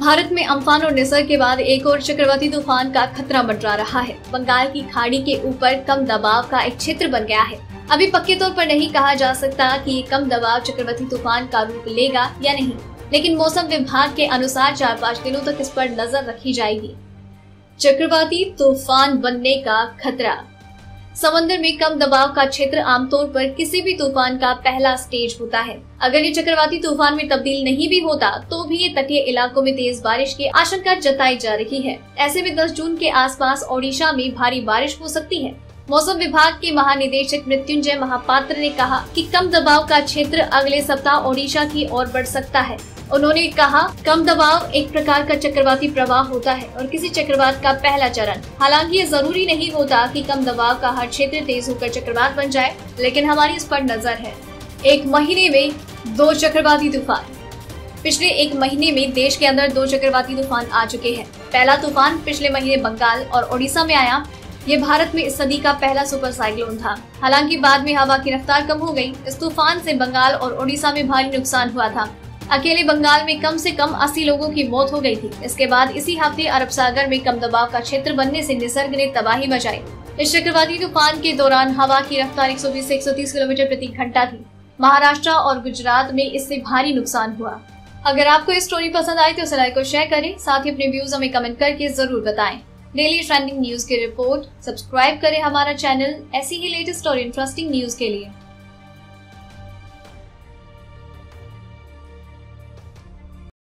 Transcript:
भारत में अम्फान और निसर्ग के बाद एक और चक्रवाती तूफान का खतरा मंडरा रहा है। बंगाल की खाड़ी के ऊपर कम दबाव का एक क्षेत्र बन गया है। अभी पक्के तौर पर नहीं कहा जा सकता कि ये कम दबाव चक्रवाती तूफान का रूप लेगा या नहीं, लेकिन मौसम विभाग के अनुसार 4-5 दिनों तक इस पर नजर रखी जाएगी। चक्रवाती तूफान बनने का खतरा। समंदर में कम दबाव का क्षेत्र आमतौर पर किसी भी तूफान का पहला स्टेज होता है। अगर ये चक्रवाती तूफान में तब्दील नहीं भी होता तो भी ये तटीय इलाकों में तेज बारिश की आशंका जताई जा रही है। ऐसे में 10 जून के आसपास ओडिशा में भारी बारिश हो सकती है। मौसम विभाग के महानिदेशक मृत्युंजय महापात्र ने कहा कि कम दबाव का क्षेत्र अगले सप्ताह ओडिशा की ओर बढ़ सकता है। उन्होंने कहा, कम दबाव एक प्रकार का चक्रवाती प्रवाह होता है और किसी चक्रवात का पहला चरण। हालांकि ये जरूरी नहीं होता कि कम दबाव का हर क्षेत्र तेज होकर चक्रवात बन जाए, लेकिन हमारी इस पर नजर है। एक महीने में 2 चक्रवाती तूफान। पिछले एक महीने में देश के अंदर 2 चक्रवाती तूफान आ चुके हैं। पहला तूफान पिछले महीने बंगाल और ओडिशा में आया। ये भारत में इस सदी का पहला सुपर साइक्लोन था। हालांकि बाद में हवा की रफ्तार कम हो गई। इस तूफान से बंगाल और ओडिशा में भारी नुकसान हुआ था। अकेले बंगाल में कम से कम 80 लोगों की मौत हो गई थी। इसके बाद इसी हफ्ते अरब सागर में कम दबाव का क्षेत्र बनने से निसर्ग ने तबाही मचाई। इस चक्रवाती तूफान के दौरान हवा की रफ्तार 120 से 130 किलोमीटर प्रति घंटा थी। महाराष्ट्र और गुजरात में इससे भारी नुकसान हुआ। अगर आपको ये स्टोरी पसंद आई तो इसे लाइक और शेयर करें। साथ ही अपने व्यूज हमें कमेंट करके जरूर बताएं। डेली ट्रेंडिंग न्यूज की रिपोर्ट सब्सक्राइब करें हमारा चैनल ऐसी ही लेटेस्ट और इंटरेस्टिंग न्यूज के लिए।